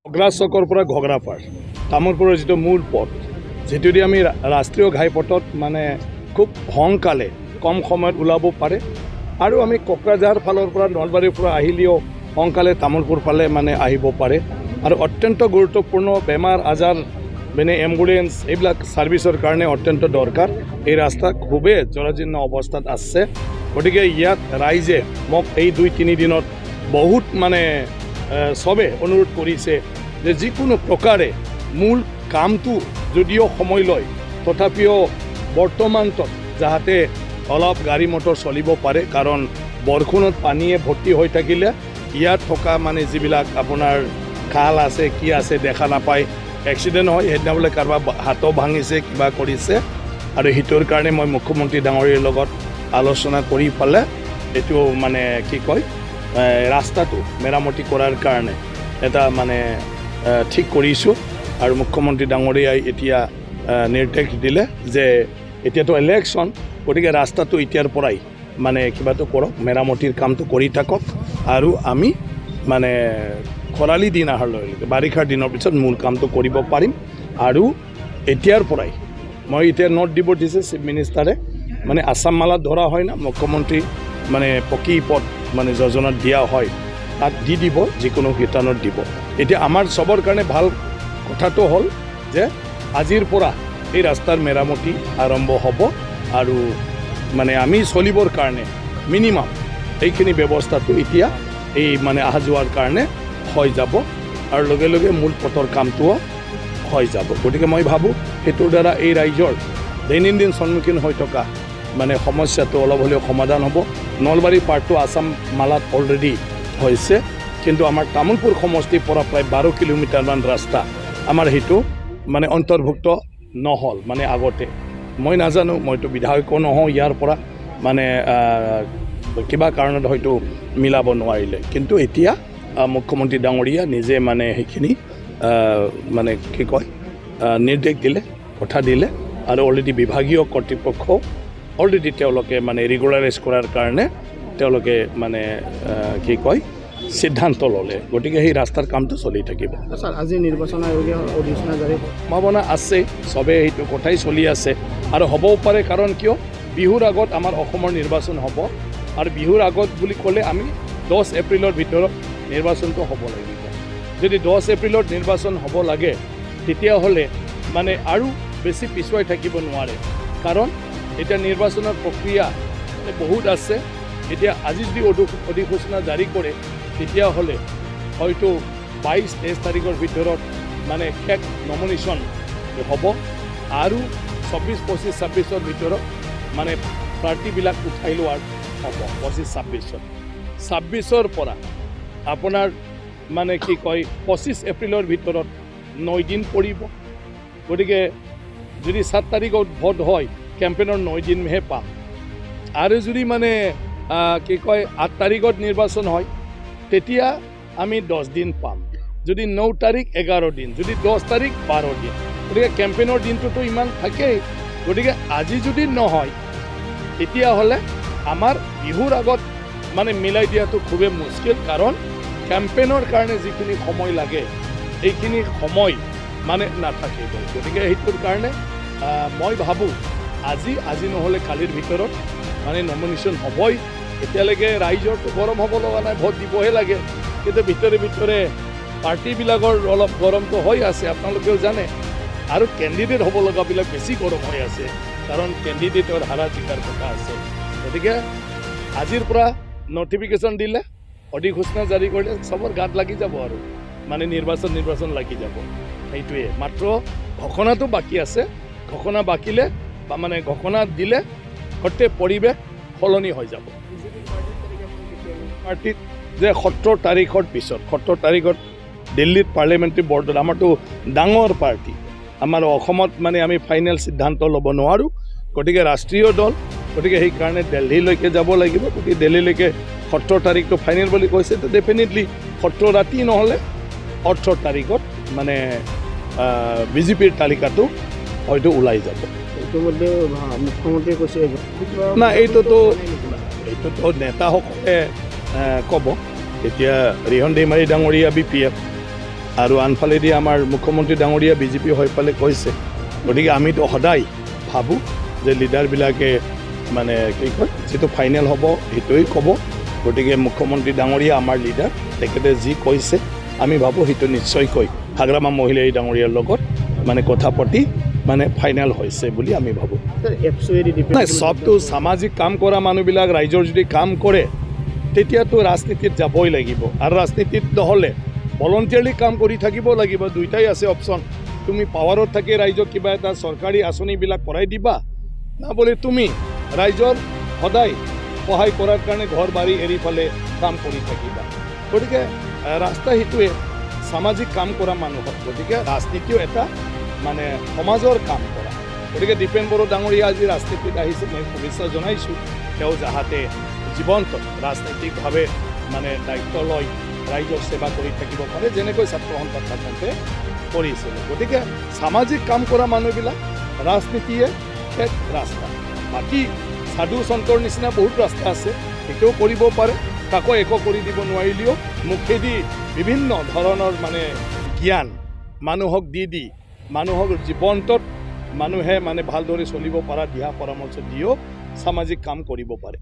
অগ্ৰাচকৰ পৰা ঘগ্ৰাপাৰ তামোলপুৰৰ যিটো মূল পথ যিটোদি আমি ৰাষ্ট্ৰীয় ঘাইপথত মানে খুব সোনকালে কম সময়ত ওলাব পাৰে আৰু আমি কোকৰাঝাৰ ফালৰ পৰা নলবাৰীৰ পৰা আহিলেও সোনকালে তামোলপুৰ ফালে মানে আহিব পাৰে আৰু অত্যন্ত গুৰুত্বপূৰ্ণ বেমাৰ আজাৰ মানে এম্বুলেন্স এইবিলাক ছাৰ্ভিচৰ কাৰণে অত্যন্ত দৰকাৰ। এই ৰাস্তা খুবেই জৰাজীৰ্ণ অৱস্থাত আছে, গতিকে ইয়াত ৰাইজে মোক এই 2-3 দিনত বহুত মানে চবে অনুৰোধ কৰিছে যে যিকোনো প্ৰকাৰে মূল কামটো যদিও সময় লয় তথাপিও বৰ্তমানটো যাতে অলপ গাড়ী মটৰ চলিব পাৰে, কাৰণ বৰষুণত পানীয়ে ভৰ্তি হৈ থাকিলে ইয়াত থকা মানে যিবিলাক আপোনাৰ খাল আছে কি আছে দেখা নাপায়, এক্সিডেণ্ট হয়। সেইদিনা বোলে কাৰোবাৰ হাতো ভাঙিছে কিবা কৰিছে আৰু সেইটোৰ কাৰণে মই মুখ্যমন্ত্ৰী ডাঙৰীৰ লগত আলোচনা কৰি পেলাই এইটো মানে কি কয় ৰাস্তাটো মেৰামতি কৰাৰ কাৰণে এটা মানে ঠিক কৰিছোঁ আৰু মুখ্যমন্ত্ৰী ডাঙৰীয়াই এতিয়া নিৰ্দেশ দিলে যে এতিয়াতো ইলেকশ্যন, গতিকে ৰাস্তাটো এতিয়াৰ পৰাই মানে কিবাটো কৰক, মেৰামতিৰ কামটো কৰি থাকক আৰু আমি মানে খৰালি দিন অহাৰ লগে লগে বাৰিষাৰ দিনৰ পিছত মূল কামটো কৰিব পাৰিম। আৰু এতিয়াৰ পৰাই মই এতিয়া নোট দিব দিছে চিফ মিনিষ্টাৰে, মানে আছাম মালাত ধৰা হয় না মুখ্যমন্ত্ৰী মানে পকী পথ মানে যোজনাত দিয়া হয় তাত দি দিব, যিকোনো কীৰ্তনত দিব। এতিয়া আমাৰ চবৰ কাৰণে ভাল কথাটো হ'ল যে আজিৰ পৰা এই ৰাস্তাৰ মেৰামতি আৰম্ভ হ'ব আৰু মানে আমি চলিবৰ কাৰণে মিনিমাম এইখিনি ব্যৱস্থাটো এতিয়া এই মানে অহা যোৱাৰ কাৰণে হৈ যাব আৰু লগে লগে মূল পথৰ কামটোও হৈ যাব। গতিকে মই ভাবোঁ সেইটোৰ দ্বাৰা এই ৰাইজৰ দৈনন্দিন সন্মুখীন হৈ থকা মানে সমস্যাটো অলপ হ'লেও সমাধান হ'ব। নলবাৰী পাৰ্টটো আছাম মালাত অলৰেডি হৈছে, কিন্তু আমাৰ তামোলপুৰ সমষ্টিৰ পৰা প্ৰায় 12 কিলোমিটাৰমান ৰাস্তা আমাৰ সেইটো মানে অন্তৰ্ভুক্ত নহ'ল মানে আগতে। মই নাজানো, মইতো বিধায়কো নহওঁ ইয়াৰ পৰা, মানে কিবা কাৰণত হয়তো মিলাব নোৱাৰিলে, কিন্তু এতিয়া মুখ্যমন্ত্ৰী ডাঙৰীয়া নিজে মানে সেইখিনি মানে কি কয় নিৰ্দেশ দিলে, কথা দিলে আৰু অলৰেডি বিভাগীয় কৰ্তৃপক্ষ অলৰেডি তেওঁলোকে মানে ৰেগুলাৰাইজ কৰাৰ কাৰণে তেওঁলোকে মানে কি কয় সিদ্ধান্ত ল'লে। গতিকে সেই ৰাস্তাৰ কামটো চলি থাকিব। আজি নিৰ্বাচন আয়োগে অধিসূচনা জাৰি সম্ভাৱনা আছে, চবেই সেইটো কথাই চলি আছে আৰু হ'বও পাৰে, কাৰণ কিয় বিহুৰ আগত আমাৰ অসমৰ নিৰ্বাচন হ'ব আৰু বিহুৰ আগত বুলি ক'লে আমি 10 এপ্ৰিলৰ ভিতৰত নিৰ্বাচনটো হ'ব লাগিব। যদি 10 এপ্ৰিলত নিৰ্বাচন হ'ব লাগে তেতিয়াহ'লে মানে আৰু বেছি পিছুৱাই থাকিব নোৱাৰে, কাৰণ এতিয়া নিৰ্বাচনৰ প্ৰক্ৰিয়া বহুত আছে। এতিয়া আজি যদি অধিসূচনা জাৰি কৰে তেতিয়াহ'লে হয়তো 22-23 তাৰিখৰ ভিতৰত মানে শেষ নমিনেশ্যন হ'ব আৰু 24-25-26ৰ ভিতৰত মানে প্ৰাৰ্থীবিলাক উঠাই লোৱাৰ হ'ব। 25-26ত 26ৰ পৰা আপোনাৰ মানে কি কয় 25 এপ্ৰিলৰ ভিতৰত 9 দিন পৰিব। গতিকে যদি 7 তাৰিখত ভোট হয় কেম্পেইনৰ 9 দিনহে পাম, আৰু যদি মানে কি কয় 8 তাৰিখত নিৰ্বাচন হয় তেতিয়া আমি 10 দিন পাম, যদি 9 তাৰিখ 11 দিন, যদি 10 তাৰিখ 12 দিন। গতিকে কেম্পেইনৰ দিনটোতো ইমান থাকেই। গতিকে আজি যদি নহয় তেতিয়াহ'লে আমাৰ বিহুৰ আগত মানে মিলাই দিয়াটো খুবেই মুস্কিল, কাৰণ কেম্পেইনৰ কাৰণে যিখিনি সময় লাগে এইখিনি সময় মানে নাথাকিব। গতিকে সেইটোৰ কাৰণে মই ভাবোঁ আজি নহ'লে কালিৰ ভিতৰত মানে নমিনেশ্যন হ'বই। এতিয়ালৈকে ৰাইজৰটো গৰম হ'ব লগা নাই, ভোট দিবহে লাগে, কিন্তু ভিতৰে ভিতৰে পাৰ্টিবিলাকৰ অলপ গৰমটো হৈ আছে, আপোনালোকেও জানে, আৰু কেণ্ডিডেট হ'ব লগাবিলাক বেছি গৰম হৈ আছে, কাৰণ কেণ্ডিডেটৰ হাৰা জিকাৰ কথা আছে। গতিকে আজিৰ পৰা নটিফিকেশ্যন দিলে, অধিসূচনা জাৰি কৰিলে চবৰ গাত লাগি যাব আৰু মানে নিৰ্বাচন লাগি যাব। সেইটোৱে মাত্ৰ ঘোষণাটো বাকী আছে, ঘোষণা বাকিলে বা মানে ঘোষণা দিলে গোটেই পৰিৱেশ সলনি হৈ যাব। পাৰ্টিত যে 17 তাৰিখৰ পিছত 17 তাৰিখত দিল্লীত পাৰ্লিয়ামেণ্টাৰী বৰ্ডত আমাৰতো ডাঙৰ পাৰ্টি, আমাৰ অসমত মানে আমি ফাইনেল সিদ্ধান্ত ল'ব নোৱাৰোঁ। গতিকে ৰাষ্ট্ৰীয় দল, গতিকে সেইকাৰণে দিল্লীলৈকে যাব লাগিব। গতিকে দিল্লীলৈকে 17 তাৰিখটো ফাইনেল বুলি কৈছে, তো ডেফিনেটলি 17 ৰাতি নহ'লে 18 তাৰিখত মানে বিজেপিৰ তালিকাটো হয়তো ওলাই যাব। ইতিমধ্যে মুখ্যমন্ত্ৰীয়ে কৈছে না, এইটোতো নেতাসকলে ক'ব। এতিয়া ৰিহন দৈমাৰী ডাঙৰীয়া BPF, আৰু আনফালেদি আমাৰ মুখ্যমন্ত্ৰী ডাঙৰীয়া বিজেপি হৈ পেলাই কৈছে গতিকে আমিতো সদায় ভাবোঁ যে লিডাৰবিলাকে মানে কি কয় যিটো ফাইনেল হ'ব সেইটোৱেই ক'ব গতিকে মুখ্যমন্ত্ৰী ডাঙৰীয়া আমাৰ লিডাৰ তেখেতে যি কৈছে আমি ভাবোঁ সেইটো নিশ্চয়কৈ হাগ্ৰামা মহিলাই ডাঙৰীয়াৰ লগত মানে কথা পাতি মানে ফাইনেল হৈছে বুলি আমি ভাবোঁ এপছুৱেদি নাই চবটো সামাজিক কাম কৰা মানুহবিলাক ৰাইজৰ যদি কাম কৰে তেতিয়াতো ৰাজনীতিত যাবই লাগিব আৰু ৰাজনীতিত নহ'লে ভলণ্টিয়াৰলি কাম কৰি থাকিব লাগিব দুইটাই আছে অপশ্যন তুমি পাৱাৰত থাকি ৰাইজক কিবা এটা চৰকাৰী আঁচনিবিলাক কৰাই দিবা না বোলে তুমি ৰাইজৰ সদায় সহায় কৰাৰ কাৰণে ঘৰ বাৰী এৰি পেলাই কাম কৰি থাকিবা গতিকে ৰাস্তা সেইটোৱে সামাজিক কাম কৰা মানুহৰ গতিকে ৰাজনীতিও এটা মানে সমাজৰ কাম কৰা গতিকে দীপেন বড়ো ডাঙৰীয়া আজি ৰাজনীতিত আহিছে মই শুভেচ্ছা জনাইছোঁ তেওঁ যাহাতে জীৱন্ত ৰাজনৈতিকভাৱে মানে দায়িত্ব লৈ ৰাইজক সেৱা কৰি থাকিব পাৰে যেনেকৈ ছাত্ৰ সন্থা সাধাৰণতে কৰিছিল গতিকে সামাজিক কাম কৰা মানুহবিলাক ৰাজনীতিয়ে এক ৰাস্তা বাকী সাধু সন্তৰ নিচিনা বহুত ৰাস্তা আছে সেইটোও কৰিব পাৰে কাকো একো কৰি দিব নোৱাৰিলেও মুখেদি বিভিন্ন ধৰণৰ মানে জ্ঞান মানুহক দি মানুহক জীৱন্তত মানুহে মানে ভালদৰে চলিব পৰা দিহা পৰামৰ্শ দিও সামাজিক কাম কৰিব পাৰে